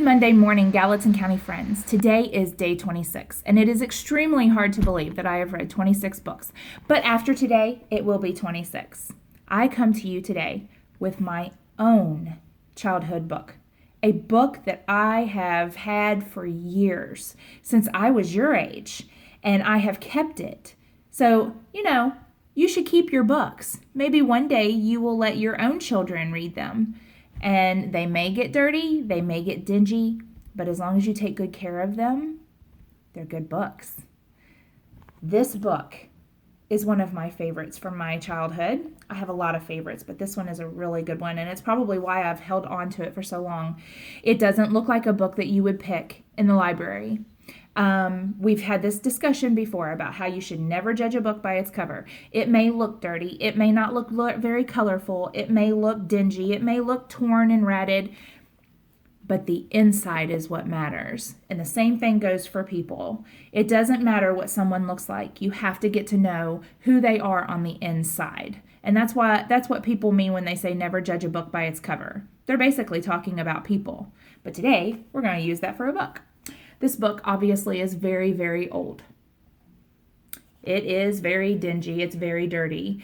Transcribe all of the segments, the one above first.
Monday morning, Gallatin County friends. Today is day 26, and it is extremely hard to believe that I have read 26 books. But after today, it will be 26. I come to you today with my own childhood book, a book that I have had for years, since I was your age, and I have kept it. So, you should keep your books. Maybe one day you will let your own children read them. And they may get dirty, they may get dingy, but as long as you take good care of them, they're good books. This book is one of my favorites from my childhood. I have a lot of favorites, but this one is a really good one, and it's probably why I've held on to it for so long. It doesn't look like a book that you would pick in the library. We've had this discussion before about how you should never judge a book by its cover. It may look dirty. It may not look very colorful. It may look dingy. It may look torn and ratted. But the inside is what matters. And the same thing goes for people. It doesn't matter what someone looks like. You have to get to know who they are on the inside. And that's what people mean when they say never judge a book by its cover. They're basically talking about people. But today, we're going to use that for a book. This book obviously is very, very old. It is very dingy. It's very dirty,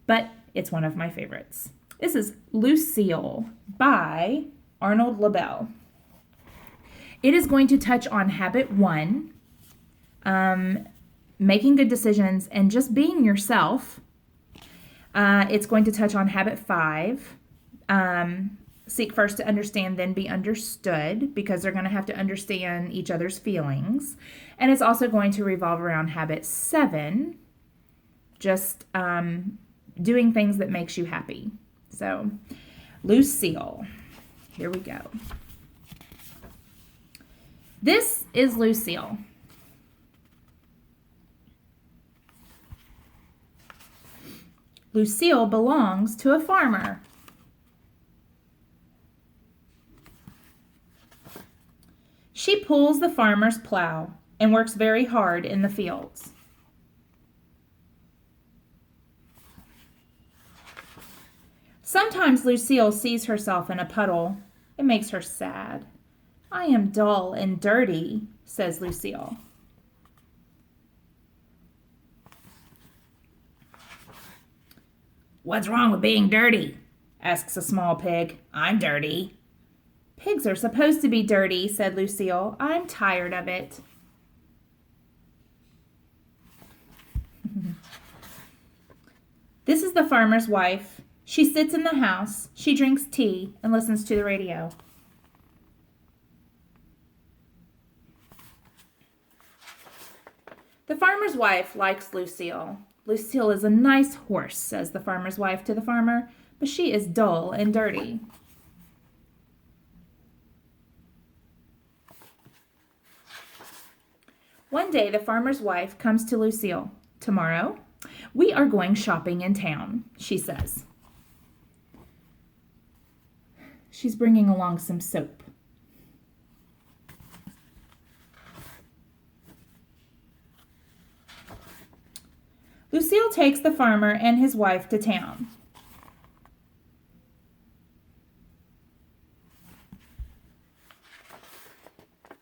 but it's one of my favorites. This is Lucille by Arnold LaBelle. It is going to touch on habit 1, making good decisions and just being yourself. It's going to touch on habit 5, seek first to understand, then be understood, because they're going to have to understand each other's feelings. And it's also going to revolve around habit 7, just doing things that makes you happy. So, Lucille. Here we go. This is Lucille. Lucille belongs to a farmer. She pulls the farmer's plow and works very hard in the fields. Sometimes Lucille sees herself in a puddle. It makes her sad. I am dull and dirty, says Lucille. What's wrong with being dirty? Asks a small pig. I'm dirty. Pigs are supposed to be dirty, said Lucille. I'm tired of it. This is the farmer's wife. She sits in the house. She drinks tea and listens to the radio. The farmer's wife likes Lucille. Lucille is a nice horse, says the farmer's wife to the farmer, but she is dull and dirty. One day, the farmer's wife comes to Lucille. Tomorrow, we are going shopping in town, she says. She's bringing along some soap. Lucille takes the farmer and his wife to town.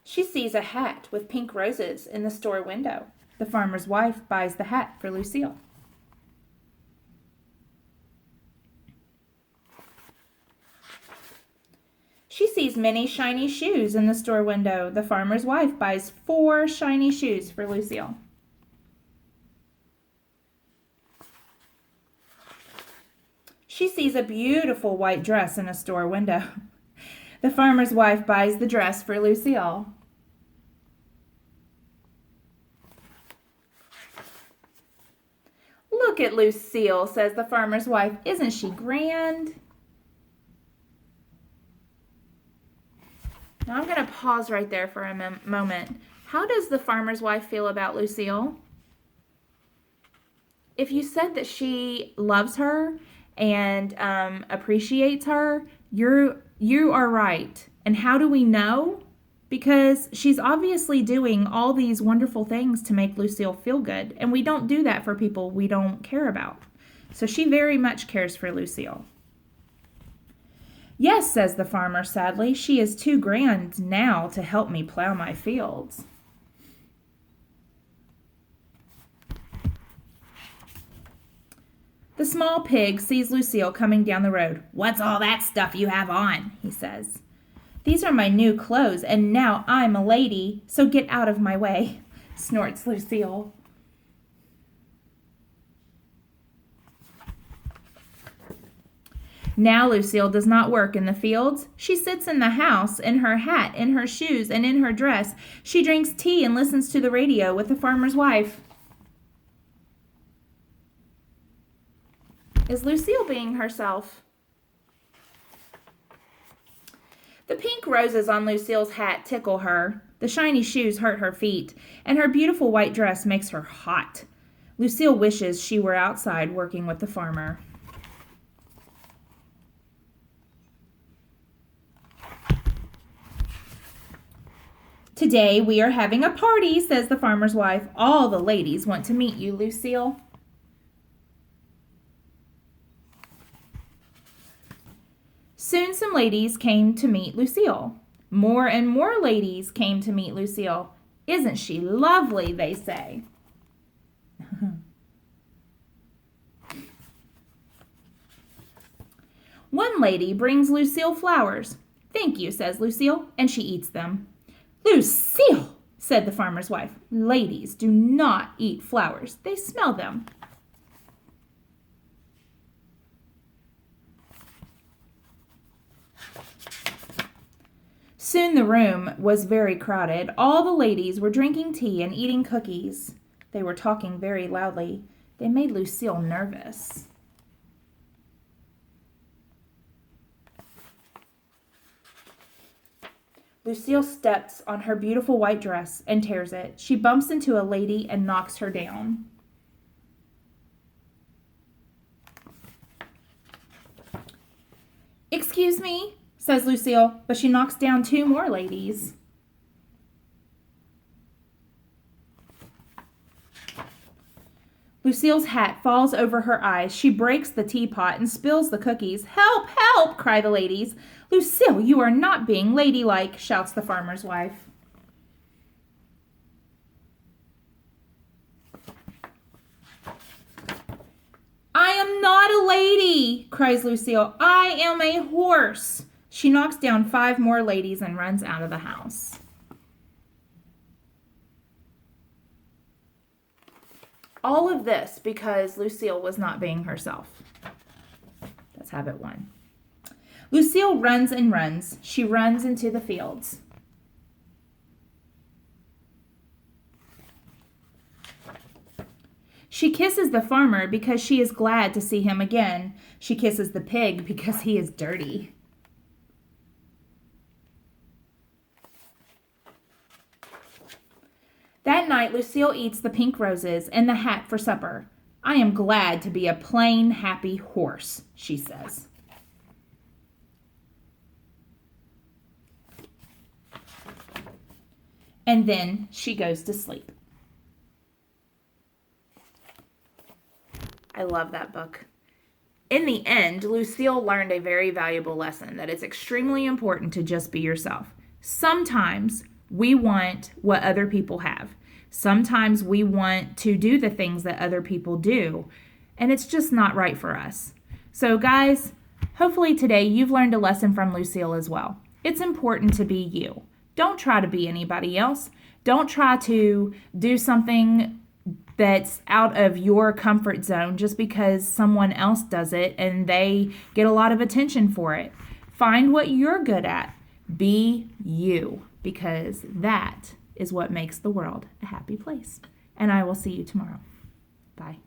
She sees a hat with pink roses in the store window. The farmer's wife buys the hat for Lucille. She sees many shiny shoes in the store window. The farmer's wife buys 4 shiny shoes for Lucille. She sees a beautiful white dress in a store window. The farmer's wife buys the dress for Lucille. Look at Lucille, says the farmer's wife. Isn't she grand? Now I'm going to pause right there for a moment. How does the farmer's wife feel about Lucille? If you said that she loves her and appreciates her, you are right. And how do we know? Because she's obviously doing all these wonderful things to make Lucille feel good. And we don't do that for people we don't care about. So she very much cares for Lucille. Yes, says the farmer sadly, she is too grand now to help me plow my fields. The small pig sees Lucille coming down the road. What's all that stuff you have on? He says. These are my new clothes, and now I'm a lady, so get out of my way, snorts Lucille. Now Lucille does not work in the fields. She sits in the house, in her hat, in her shoes, and in her dress. She drinks tea and listens to the radio with the farmer's wife. Is Lucille being herself? The pink roses on Lucille's hat tickle her. The shiny shoes hurt her feet, and her beautiful white dress makes her hot. Lucille wishes she were outside working with the farmer. Today we are having a party, says the farmer's wife. All the ladies want to meet you, Lucille. Soon some ladies came to meet Lucille. More and more ladies came to meet Lucille. Isn't she lovely, they say. One lady brings Lucille flowers. Thank you, says Lucille, and she eats them. Lucille, said the farmer's wife, ladies do not eat flowers. They smell them. Soon the room was very crowded. All the ladies were drinking tea and eating cookies. They were talking very loudly. They made Lucille nervous. Lucille steps on her beautiful white dress and tears it. She bumps into a lady and knocks her down. Excuse me, says Lucille, but she knocks down two more ladies. Lucille's hat falls over her eyes. She breaks the teapot and spills the cookies. Help, help, cry the ladies. Lucille, you are not being ladylike, shouts the farmer's wife. I am not a lady, cries Lucille. I am a horse. She knocks down 5 more ladies and runs out of the house. All of this because Lucille was not being herself. That's habit 1. Lucille runs and runs. She runs into the fields. She kisses the farmer because she is glad to see him again. She kisses the pig because he is dirty. That night, Lucille eats the pink roses and the hat for supper. I am glad to be a plain, happy horse, she says. And then she goes to sleep. I love that book. In the end, Lucille learned a very valuable lesson that it's extremely important to just be yourself. Sometimes we want what other people have. Sometimes we want to do the things that other people do, and it's just not right for us. So guys, hopefully today you've learned a lesson from Lucille as well. It's important to be you. Don't try to be anybody else. Don't try to do something that's out of your comfort zone just because someone else does it and they get a lot of attention for it. Find what you're good at. Be you, because that is what makes the world a happy place. And I will see you tomorrow. Bye.